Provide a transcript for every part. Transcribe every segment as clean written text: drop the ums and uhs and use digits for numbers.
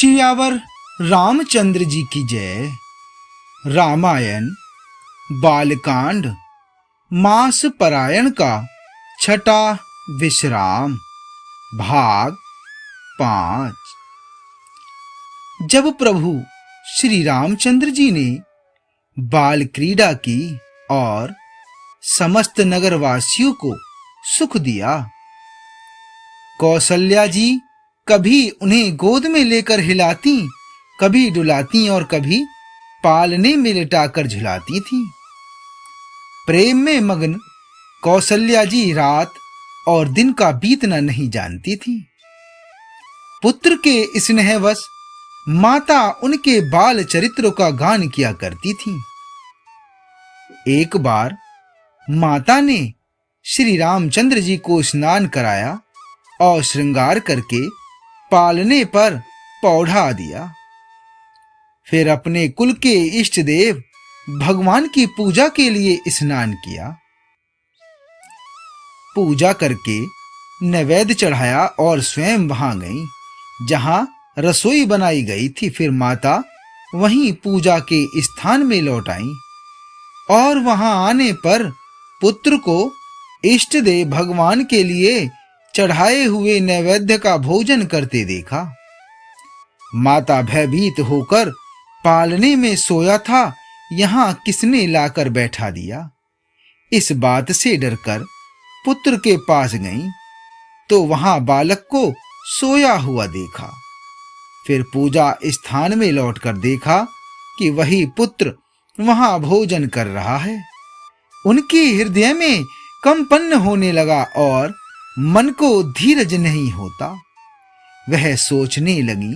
सियावर रामचंद्र जी की जय। रामायण बालकांड मास परायण का छठा विश्राम भाग 5। जब प्रभु श्री रामचंद्र जी ने बाल क्रीड़ा की और समस्त नगरवासियों को सुख दिया, कौशल्या जी कभी उन्हें गोद में लेकर हिलाती, कभी डुलाती और कभी पालने में लिटाकर झुलाती थी। प्रेम में मग्न कौशल्या जी रात और दिन का बीतना नहीं जानती थी। पुत्र के स्नेहवश माता उनके बाल चरित्रों का गान किया करती थी। एक बार माता ने श्री रामचंद्र जी को स्नान कराया और श्रृंगार करके पालने पर पौढ़ा दिया। फिर अपने कुल के इष्ट देव भगवान की पूजा के लिए स्नान किया। पूजा करके नैवेद्य चढ़ाया और स्वयं वहां गई जहां रसोई बनाई गई थी। फिर माता वहीं पूजा के स्थान में लौट आई और वहां आने पर पुत्र को इष्ट देव भगवान के लिए चढ़ाए हुए नैवेद्य का भोजन करते देखा। माता भयभीत होकर पालने में सोया था, यहां किसने लाकर बैठा दिया। इस बात से डरकर पुत्र के पास गई तो वहां बालक को सोया हुआ देखा। फिर पूजा स्थान में लौटकर देखा कि वही पुत्र वहां भोजन कर रहा है। उनके हृदय में कंपन होने लगा और मन को धीरज नहीं होता। वह सोचने लगी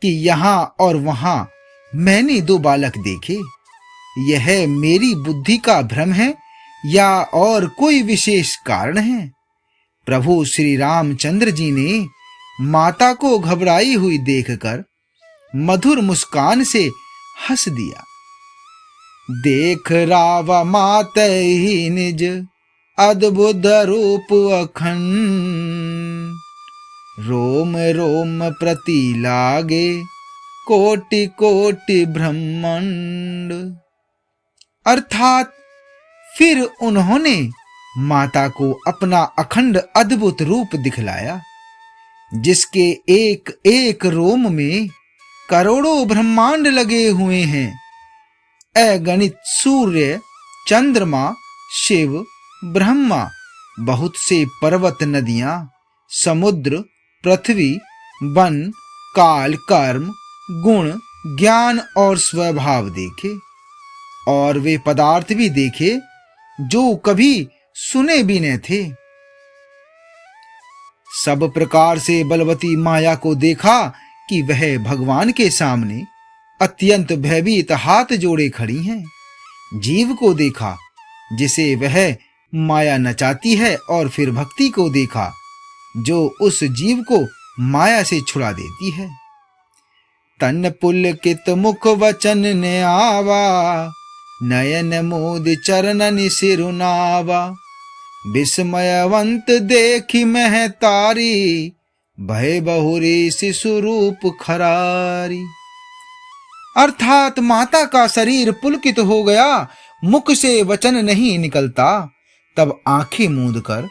कि यहाँ और वहां मैंने दो बालक देखे, यह मेरी बुद्धि का भ्रम है या और कोई विशेष कारण है। प्रभु श्री रामचंद्र जी ने माता को घबराई हुई देखकर मधुर मुस्कान से हंस दिया। देख रावा मातहि निज अद्भुत रूप अखंड, रोम रोम प्रति लागे कोटि कोटि ब्रह्मांड। अर्थात फिर उन्होंने माता को अपना अखंड अद्भुत रूप दिखलाया, जिसके एक एक रोम में करोड़ों ब्रह्मांड लगे हुए हैं। अगणित सूर्य, चंद्रमा, शिव, ब्रह्मा, बहुत से पर्वत, नदियां, समुद्र, पृथ्वी, वन, काल, कर्म, गुण, ज्ञान और स्वभाव देखे और वे पदार्थ भी देखे जो कभी सुने भी न थे। सब प्रकार से बलवती माया को देखा कि वह भगवान के सामने अत्यंत भयभीत हाथ जोड़े खड़ी हैं। जीव को देखा जिसे वह माया नचाती है और फिर भक्ति को देखा जो उस जीव को माया से छुड़ा देती है। तन पुलकित मुख वचन ने आवा, नयन मोद चरणन सिरुनावा। विस्मयवंत देखी मह तारी, भय बहुरी शिशु रूप खरारी। अर्थात माता का शरीर पुलकित हो गया, मुख से वचन नहीं निकलता। तब आंखें मूंद कर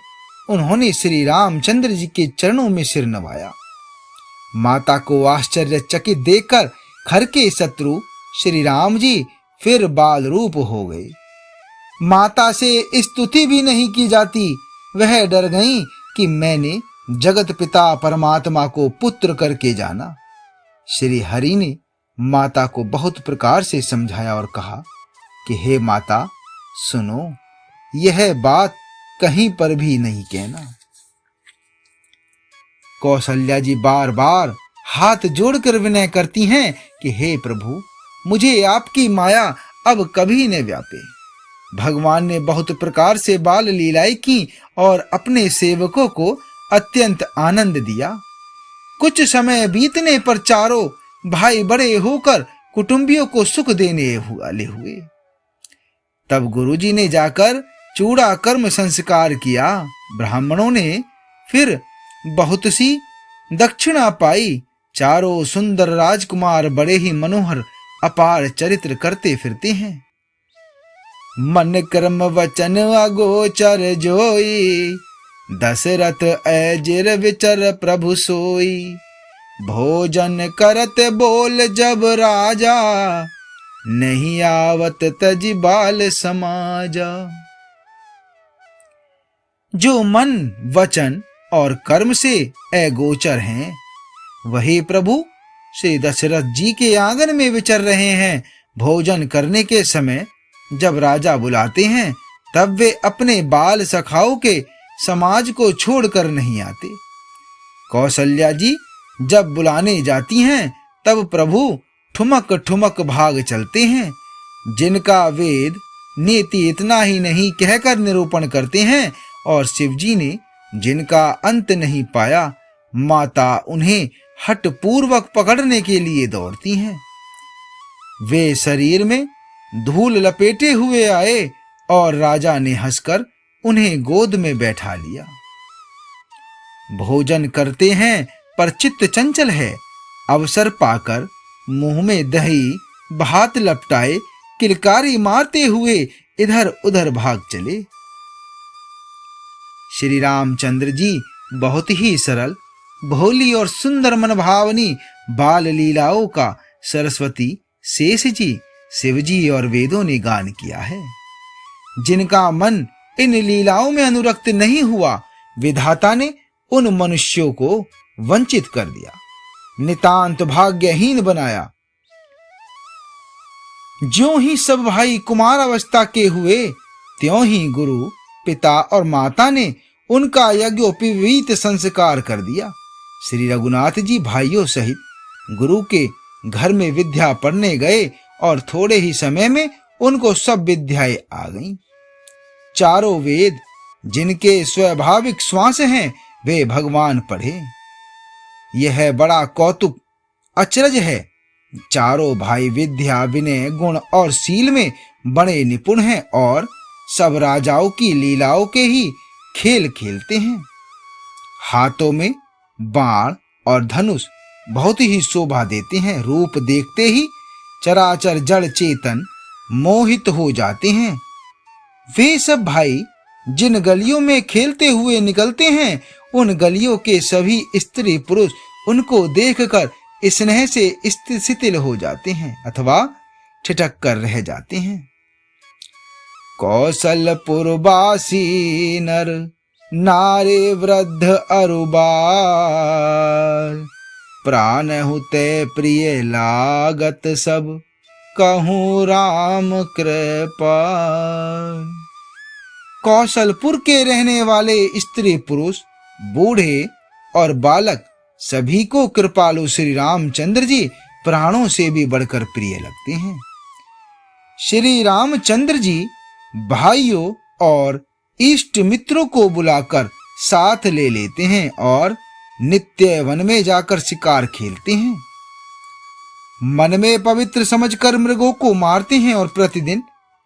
उन्होंने श्री रामचंद्र जी के चरणों में सिर नवाया। माता को आश्चर्यचकित देखकर घर के शत्रु श्री राम जी फिर बाल रूप हो गए। माता से स्तुति भी नहीं की जाती। वह डर गईं कि मैंने जगत पिता परमात्मा को पुत्र करके जाना। श्री हरि ने माता को बहुत प्रकार से समझाया और कहा कि हे माता, सुनो, यह बात कहीं पर भी नहीं कहना। कौशल्या जी बार बार हाथ जोड़कर विनय करती हैं कि हे प्रभु, मुझे आपकी माया अब कभी न व्यापे। भगवान ने बहुत प्रकार से बाल लीलाएं की और अपने सेवकों को अत्यंत आनंद दिया। कुछ समय बीतने पर चारों भाई बड़े होकर कुटुंबियों को सुख देने वाले हुए। तब गुरुजी ने जाकर चूड़ा कर्म संस्कार किया। ब्राह्मणों ने फिर बहुत सी दक्षिणा पाई चारों सुंदर राजकुमार बड़े ही मनोहर अपार चरित्र करते फिरते हैं। मन कर्म वचन अगोचर जोई, दशरथ अजिर विचर प्रभु सोई। भोजन करत बोल जब राजा, नहीं आवत तज बाल समाजा। जो मन वचन और कर्म से अगोचर हैं, वही प्रभु श्री दशरथ जी के आंगन में विचर रहे हैं। भोजन करने के समय जब राजा बुलाते हैं, तब वे अपने बाल सखाओं के समाज को छोड़कर नहीं आते। कौशल्या जी जब बुलाने जाती हैं, तब प्रभु ठुमक ठुमक भाग चलते हैं। जिनका वेद नीति इतना ही नहीं कहकर निरूपण करते हैं, और शिवजी ने जिनका अंत नहीं पाया, माता उन्हें हठ पूर्वक पकड़ने के लिए दौड़ती हैं। वे शरीर में धूल लपेटे हुए आए और राजा ने हंसकर उन्हें गोद में बैठा लिया। भोजन करते हैं पर चित्त चंचल है। अवसर पाकर मुंह में दही भात लपटाए किलकारी मारते हुए इधर उधर भाग चले। श्री रामचंद्र जी बहुत ही सरल, भोली और सुंदर मनभावनी बाल लीलाओं का सरस्वती, शेष जी, शिवजी और वेदों ने गान किया है। जिनका मन इन लीलाओं में अनुरक्त नहीं हुआ, विधाता ने उन मनुष्यों को वंचित कर दिया, नितांत भाग्यहीन बनाया। ज्यों ही सब भाई कुमार अवस्था के हुए, त्यों ही गुरु, पिता और माता ने उनका यज्ञोपवीत संस्कार कर दिया। श्री रघुनाथ जी भाइयों सहित गुरु के घर में विद्या पढ़ने गए और थोड़े ही समय में उनको सब विद्याएं आ गईं। चारों वेद जिनके स्वाभाविक श्वास हैं, वे भगवान पढ़े। यह बड़ा कौतुक अचरज है। चारों भाई विद्या, विनय, गुण और शील में बड़े निपुण हैं और सब राजाओं की लीलाओं के ही खेल खेलते हैं। हाथों में बाण और धनुष बहुत ही शोभा देते हैं। रूप देखते ही चराचर जड़ चेतन मोहित हो जाते हैं। वे सब भाई जिन गलियों में खेलते हुए निकलते हैं, उन गलियों के सभी स्त्री पुरुष उनको देखकर स्नेह से शिथिल हो जाते हैं अथवा ठिठक कर रह जाते हैं। कौशलपुरवासी नर नारी वृद्ध अरुबार, प्राण हुते प्रिय लागत सब, कहूँ राम कृपा। कौशलपुर के रहने वाले स्त्री पुरुष, बूढ़े और बालक सभी को कृपालु श्री रामचंद्र जी प्राणों से भी बढ़कर प्रिय लगते हैं। श्री रामचंद्र जी भाइयों और इष्ट मित्रों को बुलाकर साथ ले लेते हैं और नित्य वन में जाकर शिकार खेलते हैं। मन में पवित्र समझकर मृगों को मारते हैं और प्रतिदिन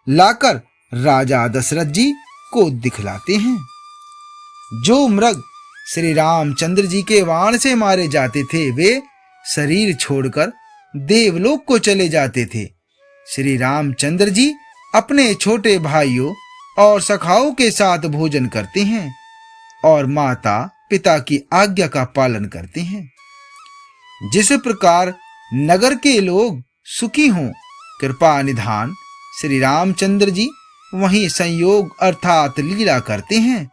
लाकर राजा दशरथ जी को दिखलाते हैं। जो मृग श्री रामचंद्र जी के बाण से मारे जाते थे, वे शरीर छोड़कर देवलोक को चले जाते थे। श्री रामचंद्र जी अपने छोटे भाइयों और सखाओं के साथ भोजन करते हैं और माता पिता की आज्ञा का पालन करते हैं। जिस प्रकार नगर के लोग सुखी हों, कृपा निधान श्री रामचंद्र जी वहीं संयोग अर्थात लीला करते हैं।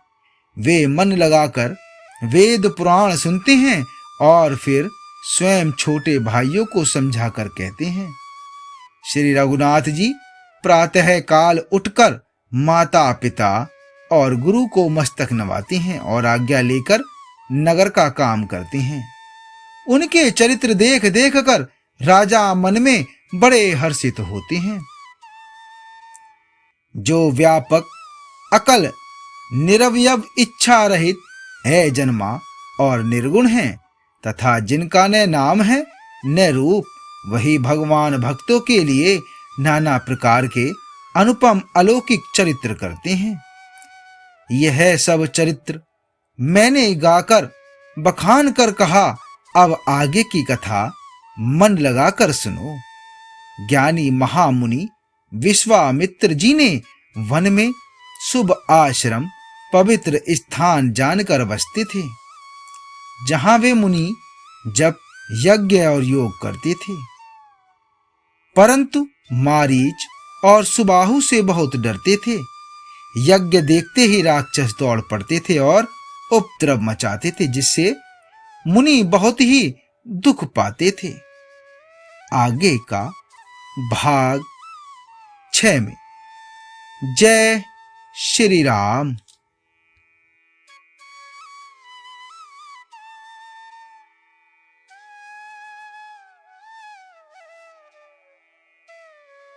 वे मन लगाकर वेद पुराण सुनते हैं और फिर स्वयं छोटे भाइयों को समझाकर कहते हैं। श्री रघुनाथ जी प्रातः काल उठकर माता पिता और गुरु को मस्तक नवाते हैं और आज्ञा लेकर नगर का काम करते हैं। उनके चरित्र देख देख कर राजा मन में बड़े हर्षित होते हैं। जो व्यापक, अकल, निरवयव, इच्छा रहित है जन्मा और निर्गुण है तथा जिनका न नाम है न रूप, वही भगवान भक्तों के लिए नाना प्रकार के अनुपम अलौकिक चरित्र करते हैं। यह सब चरित्र मैंने गाकर बखान कर कहा, अब आगे की कथा मन लगाकर सुनो। ज्ञानी महामुनि विश्वामित्र जी ने वन में शुभ आश्रम पवित्र स्थान जानकर बसते थे, जहां वे मुनि जप यज्ञ और योग करते थे। परंतु मारीच और सुबाहु से बहुत डरते थे। यज्ञ देखते ही राक्षस दौड़ पड़ते थे और उपद्रव मचाते थे, जिससे मुनि बहुत ही दुख पाते थे। आगे का भाग 6 में। जय श्री राम।